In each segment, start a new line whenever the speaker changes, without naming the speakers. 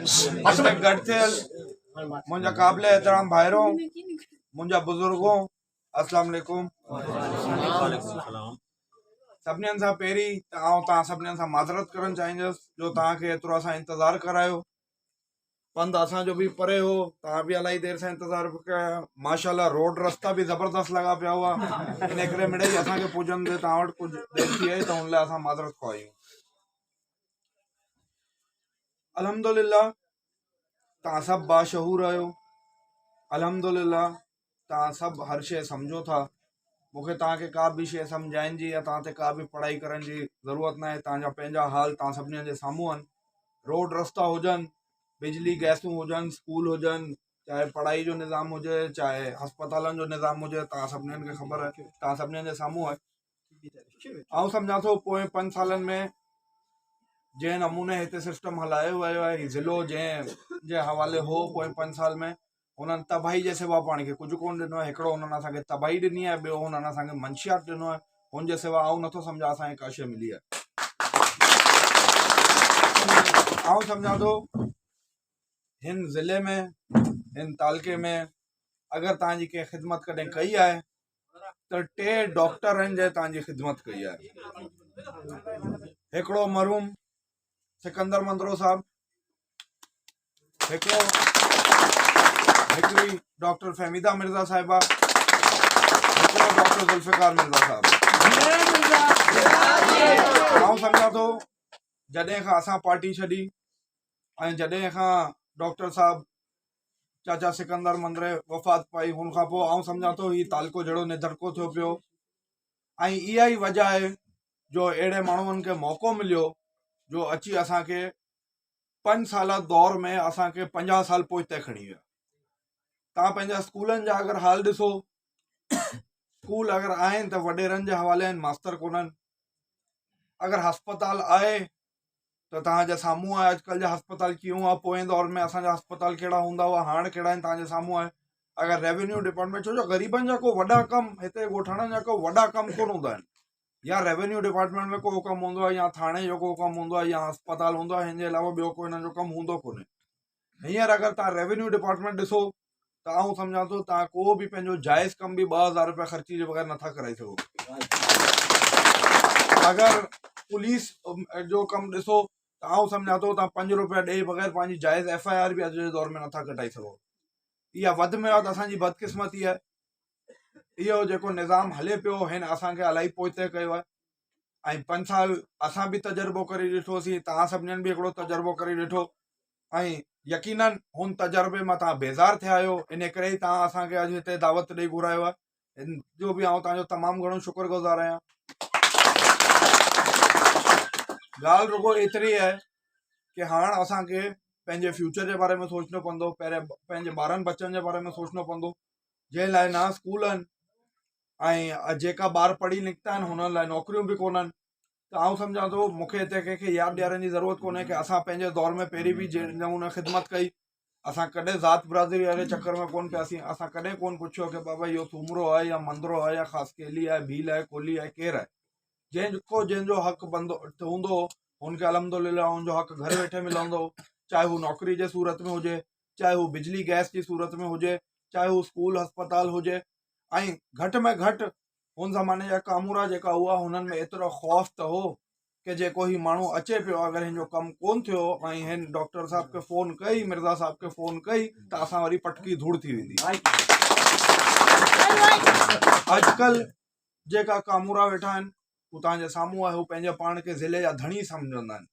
हिते गॾु थियल मुंहिंजा क़ाबिल एहतराम भाइरों, मुंहिंजा बुज़ुर्गों, अस्सलाम वालेकुम। सभिनीनि सां पहिरीं तव्हां सभिनीनि सां माज़रत करणु चाहींदुसि जो तव्हांखे एतिरो असां इंतज़ारु करायो। पंधु असांजो बि परे हो, तव्हां बि इलाही देरि सां इंतज़ारु कया। माशाल्लाह रोड रस्ता बि ज़बरदस्त लॻा पिया हुआ, इन करे मिड़ेई असांखे पुॼंदे तव्हां वटि कुझु देरि थी वई, त हुन लाइ असां माज़रत ख़्वाहियूं। अल्हम्दुलिल्लाह तव्हां सभु बाशहूर आहियो, अल्हम्दुलिल्लाह तव्हां सभु हर शइ सम्झो था। मूंखे तव्हांखे का बि शइ सम्झाइण जी या तव्हां ते का बि पढ़ाई करण जी ज़रूरत न आहे। तव्हांजा पंहिंजा हाल तव्हां सभिनी जे साम्हूं आहिनि। रोड रस्ता हुजनि, बिजली गैसूं हुजनि, स्कूल हुजनि, चाहे पढ़ाई जो निज़ाम हुजे, चाहे अस्पतालनि जो निज़ाम हुजे, तव्हां सभिनीनि खे ख़बर आहे, तव्हां सभिनीनि जे साम्हूं आहे। आउं सम्झां थो पोइ 5 सालनि में जंहिं नमूने हिते सिस्टम हलायो वियो आहे, ज़िलो जंहिं जे हवाले हो पोइ 5 साल में, उन्हनि तबाही जे सिवा पाण खे कुझु कोन ॾिनो आहे। हिकिड़ो हुननि असांखे तबाही ॾिनी आहे, ॿियो हुननि असांखे मंशियात ॾिनो आहे। हुनजे सिवा आउं नथो सम्झा असांखे का शइ मिली आहे। आउं सम्झां थो हिन ज़िले में, हिन तालके में अगरि तव्हांजी कंहिं ख़िदमत कॾहिं कई आहे त 3 डॉक्टर आहिनि जंहिं तव्हांजी ख़िदमत कई आहे। हिकिड़ो मरहूम सिकंदर मंदरो साहब, हिकिड़ी डॉक्टर फहमीदा मिर्ज़ा साहिबा, हिकिड़ो डॉक्टर ज़ुल्फ़िकार मिर्ज़ा साहब। आउं सम्झां थो जॾहिं खां असां पार्टी छॾी ऐं जॾहिं खां डॉक्टर साहब चाचा सिकंदर मंदरे वफ़ात पाई, हुन खां पोइ आउं सम्झां थो हीउ तालको जहिड़ो निधड़को थियो पियो। ऐं इहा ई वजह आहे जो अहिड़े माण्हुनि खे मौक़ो मिलियो जो अची असांखे 5 साल दौर में असांखे 50 साल पोइ तय खणी विया। तव्हां पंहिंजा स्कूलनि जा अगरि हाल ॾिसो, स्कूल अगरि आहिनि त वॾेरनि जे हवाले आहिनि, मास्तर कोन्हनि। अगरि हस्पताल आहे त तव्हांजे साम्हूं आहे अॼुकल्ह जा हस्पताल कीअं आहे, पोएं दौर में असांजा हस्पताल कहिड़ा हूंदा हुआ, हाणे कहिड़ा आहिनि तव्हांजे साम्हूं आहे। अगरि रेवेन्यू डिपार्टमेंट, छो जो ग़रीबनि जा को वॾा कम हिते ॻोठाणनि जा को वॾा कम कोन हूंदा आहिनि। या रेवेन्यू डिपार्टमेंट में को कमु हूंदो आहे, या थाणे जो को कमु हूंदो आहे, या अस्पताल हूंदो आहे, हिन जे अलावा ॿियो कोई हिननि जो कमु हूंदो कोन्हे। हींअर अगरि तव्हां रेवेन्यू डिपार्टमेंट ॾिसो त आउं सम्झां थो तव्हां को बि पंहिंजो जाइज़ कम बि 2000 रुपया ख़र्ची जे बग़ैर नथा कराए सघो। अगरि पुलिस जो कमु ॾिसो त आउं सम्झां थो तव्हां 5 रुपया ॾेई बग़ैर पंहिंजी जाइज़ FIR बि अॼु जे दौर में नथा कटाए सघो। इहा वधि में वधि असांजी बदकिस्मती आहे। इहो जेको निज़ाम हले पियो हिन असांखे इलाही पोइते कयो आहे। ऐं 5 साल असां बि तजुर्बो करे ॾिठोसीं, तव्हां सभिनीनि बि हिकिड़ो तजुर्बो करे ॾिठो, ऐं यकीनन हुन तजुर्बे मां तव्हां बेज़ार थिया आहियो। इन करे ई तव्हां असांखे अॼु हिते दावत ॾेई घुरायो आहे, हिन जो बि आउं तव्हांजो तमामु घणो शुक्रगुज़ार आहियां। ॻाल्हि रुगो एतिरी आहे कि हाणे असांखे पंहिंजे फ्यूचर जे बारे में सोचणो पवंदो, पहिरियों पंहिंजे ॿारनि बच्चनि जे बारे में सोचणो पवंदो, जंहिं लाइ ना स्कूल आहिनि ऐं जेका ॿार पढ़ी निकिता आहिनि हुननि लाइ नौकरियूं बि कोन आहिनि। त आउं सम्झां थो मूंखे हिते कंहिंखे यादि ॾियारण जी ज़रूरत कोन्हे कि असां पंहिंजे दौर में पहिरीं बि जंहिं नमूने ख़िदमत कई, असां कॾहिं ज़ात बिरादरी वारे चकर में कोन पियासीं। असां कॾहिं कोन पुछियो कि बाबा इहो सूमरो आहे या मंदरो आहे या ख़ासि केली आहे, भील आहे, कोली आहे, केरु आहे। जंहिंजो हक़ बंदो हूंदो हुनखे अल्हम्दुलिल्लाह हुनजो हक़ घर वेठे मिलंदो, चाहे हू नौकिरी जे सूरत में हुजे, चाहे हू बिजली गैस जी सूरत में हुजे, चाहे हू स्कूल अस्पताल हुजे। ऐं घटि में घटि हुन ज़माने जा कामूरा जेका हुआ हुननि में एतिरो ख़ौफ़ त हो कि जेको ही माण्हू अचे पियो, अगरि हिन जो कमु कोन थियो ऐं हिन डॉक्टर साहब खे फ़ोन कई, मिर्ज़ा साहब खे फ़ोन कई, त असां वरी पटकी धूड़ थी वेंदी। अॼुकल्ह जेका कामूरा वेठा आहिनि हू तव्हांजे साम्हूं आहे, हू पंहिंजे पाण खे ज़िले जा धणी सम्झंदा आहिनि।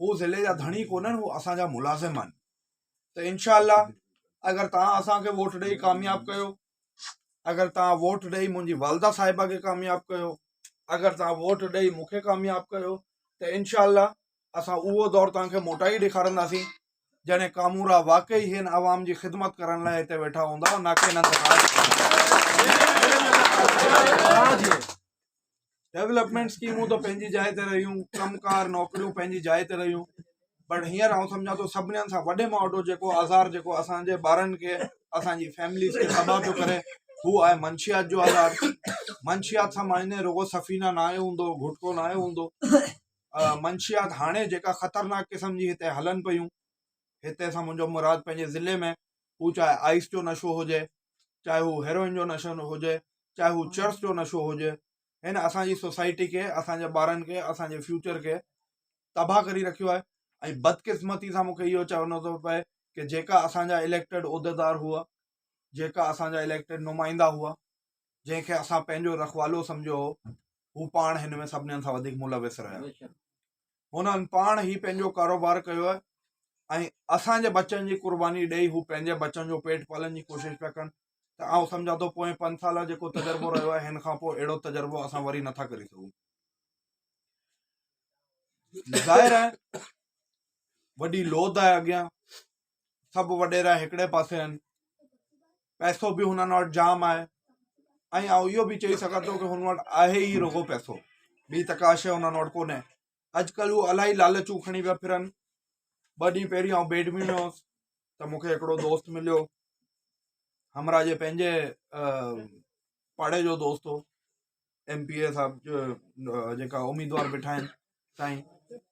हू ज़िले जा धणी कोन्हनि, हू असांजा मुलाज़िम आहिनि। त इंशाअल्लाह अगरि तव्हां असांखे वोट ॾेई कामयाबु कयो, अगरि तव्हां वोट ॾेई मुंहिंजी वालदा साहिबा खे कामयाबु कयो, अगरि तव्हां वोट ॾेई मूंखे कामयाबु कयो, त इंशाअल्लाह असां उहो दौर तव्हांखे मोटाई ॾेखारींदासीं जॾहिं कामूरा वाक़ई हिन आवाम जी ख़िदमत करण लाइ हिते वेठा हूंदा, न कि डेवलपमेंट स्कीमूं त पंहिंजी जाइ ते रहियूं, कमकार नौकरियूं पंहिंजी जाइ ते रहियूं, बट हींअर आउं सम्झां थो सभिनीनि सां वॾे में वॾो जेको आज़ार जेको असांजे ॿारनि खे, असांजी फैमिलीज़ खे तबाह पियो करे, हू आहे मंशियात जो आज़ार। मंशियात सां माने रुगो सफ़ीना न आहे हूंदो, घुटको न आहे हूंदो। मंशियात हाणे जेका ख़तरनाक क़िस्म जी हिते हलनि पियूं, हिते सां मुंहिंजो मुराद पंहिंजे ज़िले में हू चाहे आइस जो नशो हुजे, चाहे हू हेरोइन जो नशो हुजे, चाहे हू चर्च जो नशो हुजे, हिन असांजी सोसाइटी खे, असांजे ॿारनि खे, असांजे फ्यूचर खे तबाह करे रखियो आहे। ऐं बदकिस्मती सां मूंखे इहो चवणो थो पए कि जेका असांजा इलेक्टेड उहिदेदार हुआ, जेका असांजा इलेक्टेड नुमाइंदा हुआ, जंहिंखे असां पंहिंजो रखवालो सम्झो हो, हू पाण हिन में सभिनीनि सां वधीक मुलविस रहिया। हुननि पाण ई पंहिंजो कारोबार कयो आहे ऐं असांजे बचनि जी कुर्बानी ॾेई हू पंहिंजे बचनि जो पेट पालण जी कोशिशि पिया कनि। त आउं सम्झां थो पोएं 5 साल जेको तजुर्बो रहियो आहे, हिन खां पोइ अहिड़ो तजुर्बो असां वरी नथा करे सघूं। ज़ाहिर आहे वॾी लोध आहे अॻियां, सभु वॾेरा हिकिड़े पासे आहिनि, पैसो बि हुननि वटि जाम आहे ऐं आउं इहो बि चई सघां थो कि हुन वटि आहे ई रुगो पैसो, ॿी त का शइ हुननि वटि कोन्हे। अॼुकल्ह हू इलाही लालचूं खणी पिया फिरनि। 2 ॾींहं पहिरीं आउं बेड में हुउसि त मूंखे हिकिड़ो दोस्त मिलियो, हमरा जे पंहिंजे पाड़े जो दोस्त हो, MPA साहब जेका उम्मीदवार बीठा आहिनि साईं,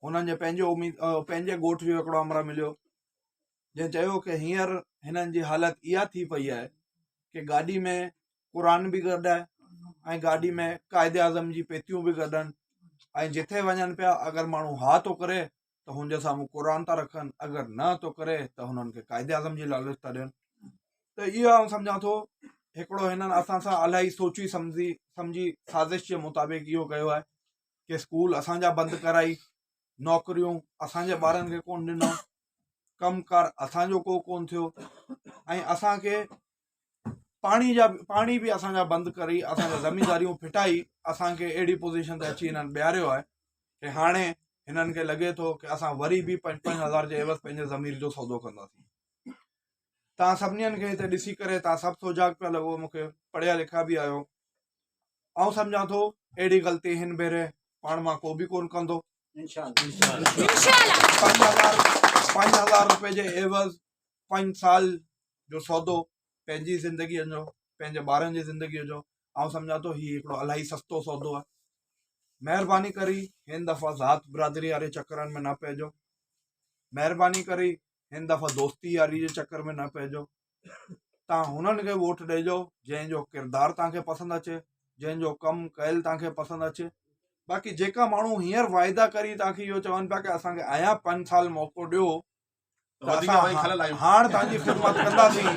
हुननि जे पंहिंजे ॻोठ जो हिकिड़ो हमरा मिलियो, जंहिं चयो कि हींअर हिननि जी हालति इहा थी पई आहे कि गाॾी में क़ुरान बि गॾु आहे ऐं गाॾी में क़ाइदे आज़म जी पेतियूं बि गॾु आहिनि, ऐं जिथे वञनि पिया अगरि माण्हू हा थो करे त हुनजे साम्हूं क़ुरान था रखनि, अगरि न थो करे त हुननि खे क़ाइदे आज़म जी लालच था ॾियनि। त इहो आउं सम्झां थो हिकिड़ो हिननि असां सां इलाही सोची सम्झी साज़िश जे मुताबिक़ इहो कयो आहे कि स्कूल असांजा बंदि कराई, नौकरियूं असांजे ॿारनि खे कोन ॾिनो, कमकार असांजो को कोन थियो, ऐं असांखे पाणी बि असांजा बंदि करी, असांजा ज़मींदारियूं फिटाई, असांखे अहिड़ी पोज़ीशन ते अची हिननि बीहारियो आहे कि हाणे हिननि खे लॻे थो कि असां वरी बि 5-5 हज़ार जे एवज़ पंहिंजे ज़मीर जो सौदो कंदासीं। तव्हां सभिनीनि खे हिते ॾिसी करे तव्हां सभु सुजाॻ पिया लॻो, मूंखे पढ़िया लिखिया बि आहियो। आउं सम्झां थो अहिड़ी ग़लती हिन भेरे पाण मां को बि कोन कंदो। 5,000 रुपए जे एवज़ 5 साल जो सौदो पंहिंजी ज़िंदगीअ जो, पंहिंजे ॿारनि जी ज़िंदगीअ जो, आउं सम्झां थो हीउ हिकिड़ो इलाही सस्तो सौदो आहे। महिरबानी करी हिन दफ़ा ज़ात बिरादरी वारे चकरनि में न पइजो, महिरबानी करी हिन दफ़ा दोस्ती यारी जे चकर में न पइजो। तव्हां हुननि खे वोट ॾिजो जंहिंजो किरदारु तव्हांखे पसंदि अचे, जंहिंजो कमु कयल तव्हांखे पसंदि अचे। बाक़ी जेका माण्हू हींअर वाइदा करी तव्हांखे इहो चवनि पिया कि असांखे अञा 5 साल मौक़ो ॾियो त असां हाणे तव्हांजी ख़िदमत कंदासीं,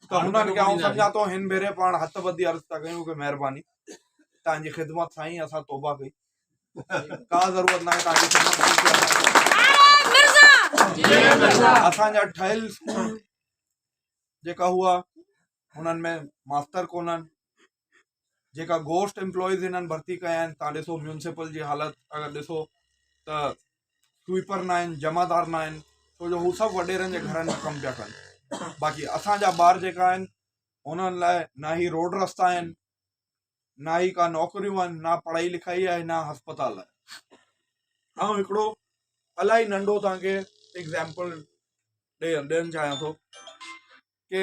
त हुननि खे आउं सम्झां थो हिन भेरे पाण हथ ॿधी अर्ज़ु था कयूं कि महिरबानी तव्हांजी ख़िदमत साईं, असां तौबा कई, का ज़रूरत न आहे तव्हांजी ख़िदमत। असांजा ठहियल स्कूल जेका हुआ हुननि में मास्टर कोन्हनि, जेका गोश्त एम्प्लॉइज़ हिननि भर्ती कया आहिनि, तव्हां ॾिसो म्यूनसिपल जी हालति अगरि ॾिसो त स्वीपर न आहिनि, जमादार न आहिनि, छो जो हू सभु वॾेरनि जे घरनि में कमु पिया कनि। बाक़ी असांजा ॿार जेका आहिनि हुननि लाइ न ही रोड रस्ता आहिनि, न ही का नौकरियूं आहिनि, न पढ़ाई लिखाई आहे, न हस्पताल आहे। ऐं हिकिड़ो इलाही नंढो तव्हांखे एग्ज़ाम्पल ॾियणु चाहियां थो कि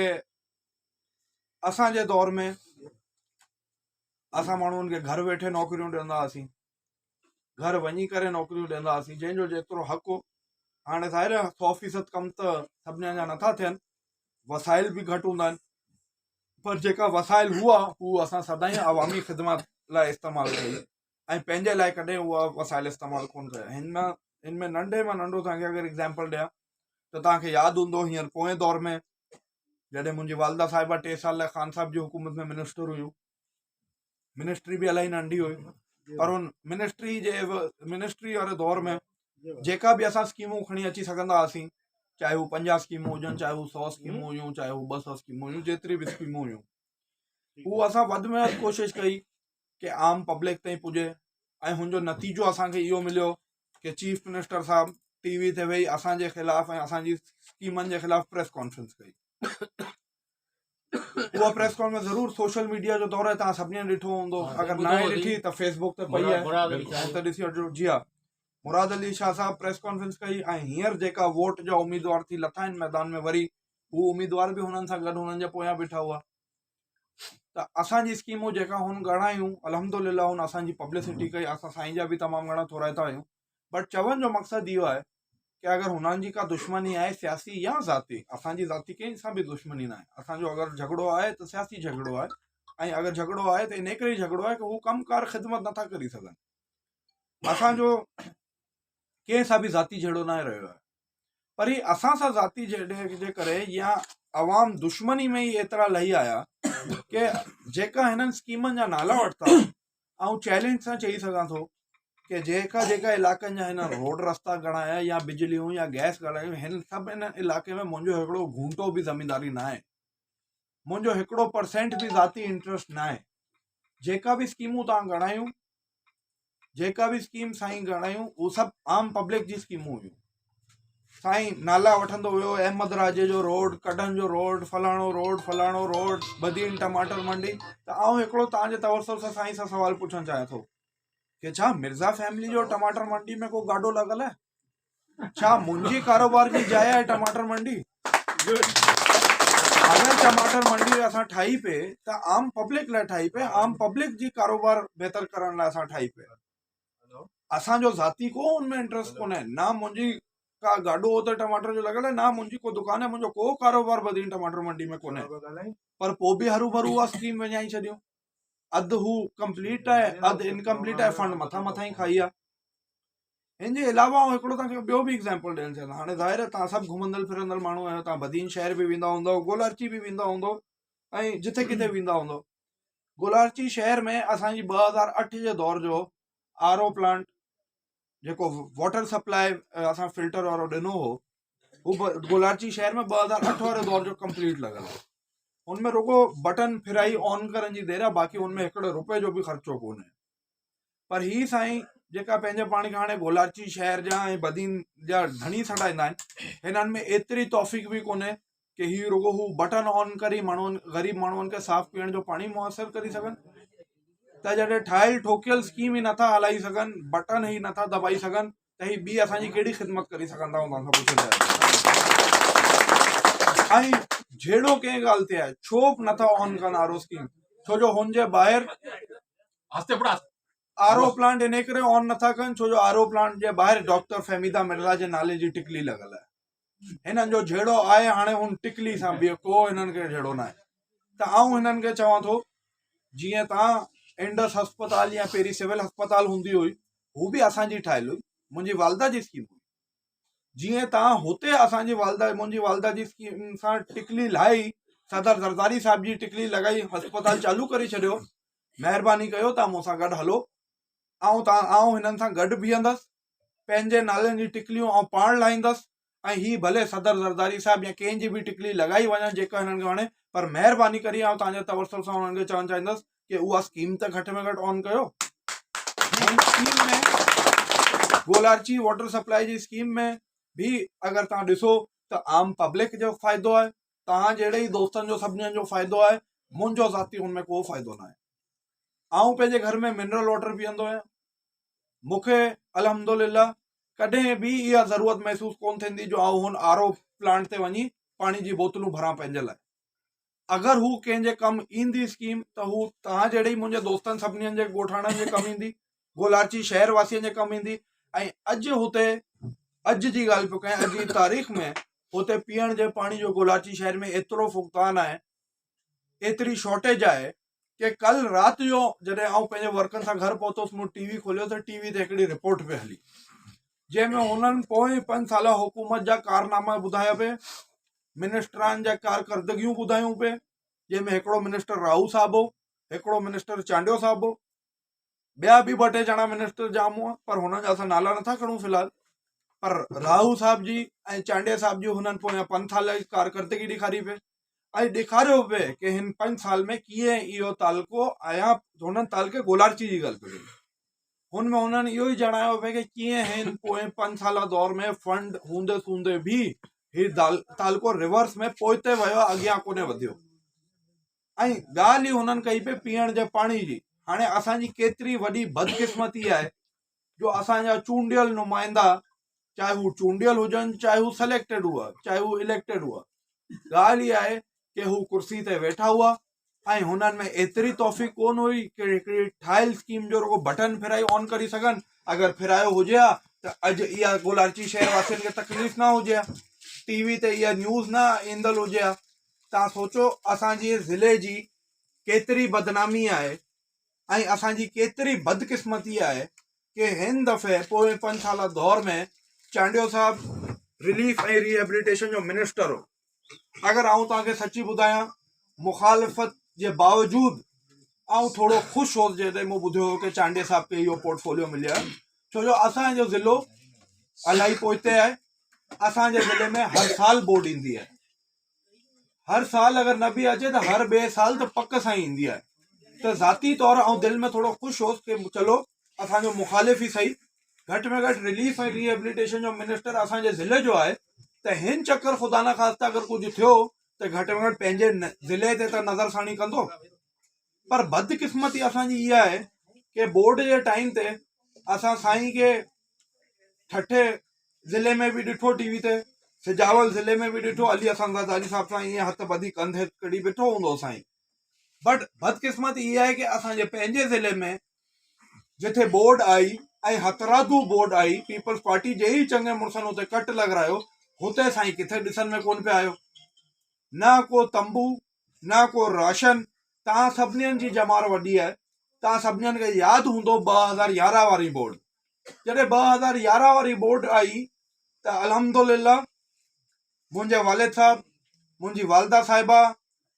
असांजे दौर में असां माण्हुनि खे घर वेठे नौकरियूं ॾींदा हुआसीं, घर वञी करे नौकरियूं ॾींदा हुआसीं, जंहिंजो जेतिरो हक़ हो। हाणे ज़ाहिर 100% कम त सभिनी जा नथा थियनि, वसाइल बि घटि हूंदा आहिनि, पर जेका वसाइल हुआ हू असां सदाईं अवामी ख़िदमत लाइ इस्तेमालु कई ऐं पंहिंजे लाइ कॾहिं उहा वसाइल इस्तेमालु कोन कया। हिन में नंढे मां नंढो तव्हांखे अगरि एग्ज़ाम्पल ॾियां त तव्हांखे यादि हूंदो हींअर पोएं दौर में जॾहिं मुंहिंजी वालदा साहिबा 3 साल ख़ान साहब जी हुकूमत में मिनिस्टर हुयूं, मिनिस्ट्री बि इलाही नंढी हुई, पर उन मिनिस्ट्री वारे दौर में जेका बि असां स्कीमूं खणी अची सघंदा हुआसीं, चाहे हू 50 स्कीमूं हुजनि, चाहे हू 100 स्कीमूं हुयूं, चाहे हू 200 स्कीमूं हुयूं, जेतिरी बि स्कीमूं हुयूं, हू असां वधि में वधि कोशिशि कई कि आम पब्लिक ताईं पुॼे। ऐं हुनजो नतीजो असांखे इहो मिलियो कि चीफ मिनिस्टर साहब TV ते वेही असांजे ख़िलाफ़ ऐं असांजी स्कीमनि जे ख़िलाफ़ प्रेस कॉन्फ्रेंस कई। उहा प्रेस कॉन्फ्रेंस ज़रूर सोशल मीडिया जो दौर आहे, तव्हां सभिनी ॾिठो हूंदो, अगरि न आहे ॾिठी त फेसबुक ते पई आहे, त ॾिसी वठिजो। जी हा, मुराद अली शाह साहब प्रेस कॉन्फ्रेंस कई ऐं हींअर जेका वोट जा उम्मीदवार थी लथा आहिनि मैदान में, वरी हू उम्मीदवार बि हुननि सां गॾु हुननि जे पोयां बीठा हुआ। त असांजी स्कीमूं जेका हुन घणायूं अल्हम्दुलिल्लाह हुन असांजी पब्लिसिटी कई, असां साईं जा बि तमामु घणा थोराइता आहियूं। बट चवण जो मक़सदु इहो आहे कि अगर हुननि जी का दुश्मनी आहे सियासी या ज़ाती, असांजी ज़ाती कंहिं सां बि दुश्मनी न आहे, असांजो अगरि झगड़ो आहे त सियासी झगड़ो आहे, ऐं अगरि झगड़ो आहे त इन करे ई झगड़ो आहे कि हू कमकार ख़िदमत नथा करे सघनि। असांजो कंहिं सां बि ज़ाती झगड़ो न रहियो आहे, पर ही असां सां ज़ाती जे करे या अवाम दुश्मनी में ई एतिरा लही आया कि जेका हिननि स्कीमनि जा नाला वरिता, ऐं चैलेंज सां चई सघां थो कि जेका जेका इलाइक़नि जा हिन रोड रस्ता गणाया या बिजलियूं या गैस गणायूं, हिन सभु हिन इलाइक़े में मुंहिंजो हिकिड़ो घूंटो बि ज़मींदारी न आहे, मुंहिंजो हिकिड़ो % बि ज़ाती इंट्रस्ट न आहे। जेका बि स्कीमूं तव्हां गणायूं, जेका बि स्कीम साईं गणायूं, उहे सभु आम पब्लिक जी स्कीमूं हुयूं। साईं नाला वठंदो वियो, अहमद राजे जो रोड, कढन जो रोड, फलाणो रोड, बदीन टमाटर मंडी। त आउं हिकिड़ो तव्हांजे तवसुल सां साईं सां सवाल पुछणु चाहियां थो कि छा मिर्ज़ा फैमिली जो टमाटर मंडी में को गाॾो लॻल आहे? छा मुंहिंजी कारोबार जी जाइ आहे टमाटर मंडी? अगरि टमाटर मंडी असां ठाही पे त आम पब्लिक लाइ ठाही पे, आम पब्लिक जी कारोबार बहितर करण लाइ असां ठाही पे। असांजो ज़ाती को उनमें इंट्रस्ट कोन्हे, ना मुंहिंजी का गाॾो हुते टमाटर जो लॻल आहे, ना मुंहिंजी को दुकान आहे, मुंहिंजो को कारोबार बदीन टमाटर मंडी में कोन्हे। पर पोइ बि हरू भरू उहा स्कीम विञाई छॾियो। अधु हू कंप्लीट आहे, अधु इनकम्प्लीट आहे, फंड मथां ई खाई आहे। हिन जे अलावा हिकिड़ो तव्हांखे ॿियो बि एग्ज़ाम्पल ॾियणु चाहींदो। हाणे ज़ाहिर आहे तव्हां सभु घुमंदड़ फिरंदड़ माण्हू आहियो, तव्हां बदीन शहर बि वेंदा हूंदव, गोलार्ची बि वेंदा हूंदव, ऐं जिथे किथे वेंदा हूंदव। गोलार्ची शहर में असांजी 2008 जे दौर जो RO प्लांट जेको वाटर सप्लाई असां फिल्टर वारो ॾिनो हो, हू गोलार्ची शहर में 2008 वारे दौर जो कंप्लीट लॻल आहे। उनमें रुगो बटन फिराई ऑन करण जी देरि आहे, बाक़ी उनमें हिकिड़े रुपए जो बि ख़र्चो कोन्हे। पर ही साईं जेका पंहिंजे पाण खे हाणे गोलार्ची शहर जा ऐं बदीन जा धणी सॾाईंदा आहिनि, हिननि में एतिरी तौफ़ीक़ बि कोन्हे कि ही रुगो हू बटन ऑन करे माण्हुनि, ग़रीब माण्हुनि खे साफ़ पीअण जो पाणी मुयसरु करे सघनि। त जॾहिं ठाहियल ठोकियल स्कीम ई नथा हलाई सघनि, बटन ई नथा दॿाई सघनि, त ही ॿी असांजी कहिड़ी ख़िदमत करे सघंदा हूंदा ऐं जहिड़ो कंहिं ॻाल्हि ते आहे, छो बि नथा ऑन कनि RO स्कीम? छो जो हुनजे ॿाहिरि RO प्लांट इन करे ऑन नथा कनि छो जो RO प्लांट जे ॿाहिरि डॉक्टर फहमीदा मिर्ज़ा जे नाले जी टिकली लॻल आहे। हिननि जो जहिड़ो आहे हाणे हुन टिकली सां ॿियो को हिननि खे जहिड़ो न आहे। त आउं हिननि खे चवां थो, जीअं तव्हां इंडस अस्पताल या पहिरीं सिविल अस्पताल हूंदी हुई, हू बि असांजी ठहियल हुई, मुंहिंजी वालदा जी स्कीम हुई। जीअं तव्हां हुते असांजी मुंहिंजी वालदा जी स्कीम सां टिकली लाई, सदर ज़रदारी साहिब जी टिकली लॻाई, अस्पताल चालू करे छॾियो, महिरबानी कयो तव्हां मूंसां गॾु हलो, आउं हिननि सां गॾु बीहंदसि, पंहिंजे नालनि जी टिकलियूं आउं पाण लाहींदसि, ऐं ही भले सदर ज़रदारी साहिब या कंहिंजी बि टिकली लॻाई वञे जेका हिननि खे वणे, पर महिरबानी करे आउं तव्हांजे तवसुल सां हुननि खे चवणु चाहींदुसि कि उहा स्कीम त घटि में घटि ऑन कयो। हिन स्कीम में गोलार्ची वाटर सप्लाई जी स्कीम में भी अगरि तव्हां ॾिसो त आम पब्लिक जो फ़ाइदो आहे, तव्हां जहिड़े ई दोस्तनि जो सभिनी जो फ़ाइदो आहे, मुंहिंजो ज़ाती हुनमें को फ़ाइदो न आहे। आउं पंहिंजे घर में मिनरल वाटर पीअंदो आहियां, मूंखे अल्हम्दुलिल्लाह कॾहिं बि इहा ज़रूरत महसूसु कोन थींदी जो आउं हुन RO प्लांट ते वञी पाणी जी बोतलूं भरां पंहिंजे लाइ। अगरि हू कंहिंजे कमु ईंदी स्कीम त हू तव्हां जहिड़े ई मुंहिंजे दोस्तनि सभिनी जे ॻोठाणनि जे कमु ईंदी, गोलार्ची शहर वासियुनि जे कमु ईंदी। ऐं अॼु हुते, अॼु जी ॻाल्हि पियो कयां, अॼु जी तारीख़ में हुते पीअण जे पाणी जो गोलार्ची शहर में एतिरो फुक़दान आहे, एतिरी शॉर्टेज आहे कि कल राति जो जॾहिं आउं पंहिंजे वर्कनि सां घर पहुतुसि, मूं TV खोलियो त TV ते हिकिड़ी रिपोर्ट पे हली, जंहिंमें हुननि पोइ 5 साल हुकूमत जा कारनामा ॿुधाया पिया, मिनिस्टरान जा कारकर्दगियूं ॿुधायूं पे, जंहिंमें हिकिड़ो मिनिस्टर राहू साहिब हो, हिकिड़ो मिनिस्टर चांडियो साहिब हो, ॿिया बि 2-3 ॼणा मिनिस्टर जाम हुआ, पर हुननि जा असां नाला नथा खणूं फ़िलहाल। पर राहू साहिब जी ऐं चांडिया साहिब जी हुननि पोयां 5 साल जी कारकर्दगी ॾेखारी पे, ऐं ॾेखारियो पे कि हिन 5 साल में कीअं इहो तालुको आया, हुननि तालुके गोलार्ची जी ॻाल्हि कई, हुनमें हुननि इहो ई जणायो पे कि कीअं हिन पोएं 5 साल दौर में फंड हूंदे बि ही तालुको रिवर्स में पोइते वियो, अॻियां कोन्हे वधियो। ऐं ॻाल्हि ई हुननि कई पे पीअण जे पाणी जी। हाणे असांजी केतिरी वॾी बदकिस्मती आहे जो असांजा चूंडियल नुमाइंदा, चाहे हू चूंडियल हुजनि, चाहे हू सिलेक्टेड हुआ, चाहे हू इलेक्टेड हुआ, ॻाल्हि इहा आहे कि हू कुर्सी ते वेठा हुआ ऐं हुननि में एतिरी तौफ़ीक़ कोन हुई कि हिकिड़ी ठाहियल स्कीम जो रुगो बटन फिराई ऑन करे सघनि। अगरि फिरायो हुजे हा त अॼु इहा गुलारची शहर वासियुनि खे तकलीफ़ ना हुजे हा, टीवी ते इहा न्यूज़ ना ईंदल हुजे हा। तव्हां सोचो असांजे ज़िले जी केतिरी बदनामी आहे ऐं असांजी केतिरी बदकिस्मती आहे कि हिन दफ़े पोइ 5 साल दौर में चांडियो साहब रिलीफ ऐं रिहेबिलिटेशन जो मिनिस्टर हो। अगर आऊं तव्हांखे सची ॿुधायां, मुखालिफ़त जे बावजूद आऊं थोड़ो ख़ुशि हो जॾहिं मूं ॿुधियो कि चांडिया साहब खे इहो पोर्टफोलियो मिलियो आहे, छो जो असांजो ज़िलो इलाही पोइते आहे। असांजे ज़िले में हर साल बोर्ड ईंदी आहे, हर साल अगर न बि अचे त हर ॿिए साल त पक सां ईंदी आहे। त ज़ाती तौर ऐं दिलि में थोड़ो ख़ुशि होसि कि चलो असांजो मुखालिफ़ ई सही, घटि में घटि रिलीफ ऐं रिहेबिलिटेशन जो मिनिस्टर असांजे ज़िले जो आहे। त हिन चक्कर ख़ुदा न ख़ास्ता अगर कुझु थियो त घटि में घटि पंहिंजे ज़िले ते त नज़रसानी कंदो। पर बदकिस्मती असांजी इहा आहे कि बोर्ड जे टाइम ते असां साईं खे ठठे ज़िले में बि ॾिठो, टीवी ते सिजावल ज़िले में बि ॾिठो, अली हसन ज़रदारी साहब सां ईअं हथ ॿधी कंधे कड़ी बीठो हूंदो साईं। बट बदकिस्मती इहा आहे कि असांजे पंहिंजे ज़िले में जिथे बोर्ड आई ऐं हथरादू बोर्ड आई, पीपल्स पार्टी जे ई चङे मुड़ुसनि हुते कट लॻरायो, हुते साईं किथे ॾिसण में कोन पिया आयो। न को तंबू, न को राशन। तव्हां सभिनीनि जी जमार वॾी आहे, तव्हां सभिनीनि खे यादि हूंदो 2011 वारी बोर्ड। जॾहिं 2011 वारी बोर्ड आई त अल्हम्दुलिल्लाह मुंहिंजे वालिद साहब, मुंहिंजी वालदा साहिबा,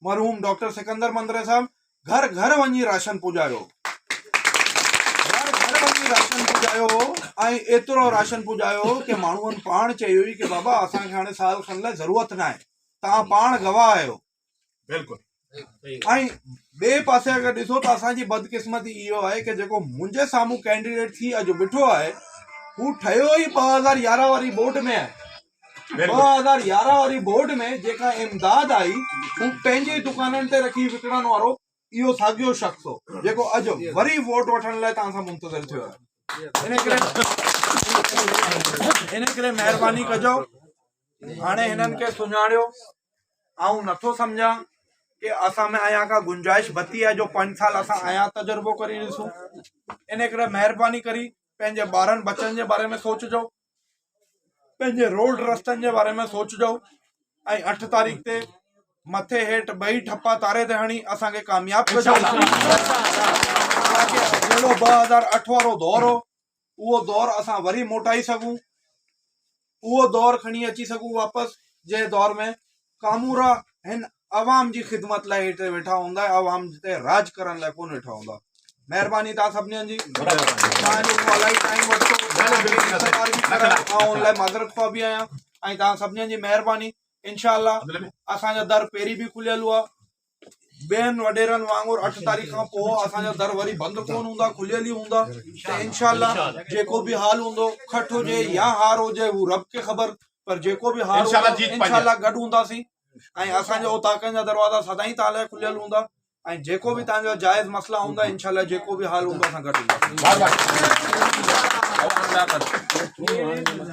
मरहूम डॉक्टर सिकंदर मंदरे साहब घर घर वञी राशन पुॼायो, घर घर वञी राशन पुॼायो। ऐं एतिरो राशन पुॼायो कि माण्हुनि पाण चई हुई कि बाबा असांखे हाणे साल खनि लाइ ज़रूरत न आहे, तव्हां पाण गवाह आहियो।
बिल्कुलु।
ऐं ॿिए पासे अगरि ॾिसो त असांजी बदकिस्मती इहो आहे कि जेको मुंहिंजे साम्हूं कैंडिडेट थी अॼु बीठो आहे, हू ठहियो ई 2011 वारी बोर्ड में आहे। 2011 वारी बोर्ड में जेका इमदाद आई, हू पंहिंजे दुकाननि ते रखी विकिणण वारो इहो साॻियो शख़्स हो जेको अॼु वरी वोट वठण लाइ तव्हां सां मुंतज़िर थियो आहे। इन करे महिरबानी कजो, हाणे हिननि खे सुञाणियो। ऐं नथो सम्झां कि असां में अञा का गुंजाइश बची आहे जो 5 साल असां अञा तजुर्बो करे ॾिसूं। इन करे महिरबानी करी पंहिंजे ॿारनि बचनि जे बारे में सोचिजो, पंहिंजे रोड रस्तनि जे बारे में सोचिजो ऐं 8 तारीख़ ते मथे हेठि ॿई ठप्पा तारे ते हणी असांखे कामयाबु कजो। जहिड़ो 2008 वारो दौर हो, उहो दौर असां वरी मोटाई सघूं, उहो दौर खणी अची सघूं वापसि, जंहिं दौर में कामूरा हिन अवाम जी ख़िदमत लाइ हिते वेठा हूंदा, अवाम ते राज करण लाइ कोन वेठा हूंदा। महिरबानी तव्हां सभिनीनि जी। इलाही टाइम वरितो, माज़रत ख़्वाह बि आहियां ऐं तव्हां सभिनीनि जी महिरबानी। इंशाअल्लाह असांजा दर पहिरीं बि खुलियल हुआ, ॿियनि वॾेरनि वांगुरु 8 तारीख़ खां पोइ असांजा दर वरी बंदि कोन हूंदा, खुलियल ई हूंदा। त इंशाअल्लाह जेको बि हाल हूंदो, खट हुजे या हार हुजे, हू रब खे ख़बर, पर जेको बि हाल हूंदो इंशाअल्लाह गॾु हूंदासीं ऐं असांजा उताकनि जा दरवाज़ा सदाईं तव्हां लाइ खुलियल हूंदा। ऐं जेको बि तव्हांजा जाइज़ मसला हूंदा, इंशाअल्लाह जेको बि हाल हूंदो असां गॾु हूंदासीं।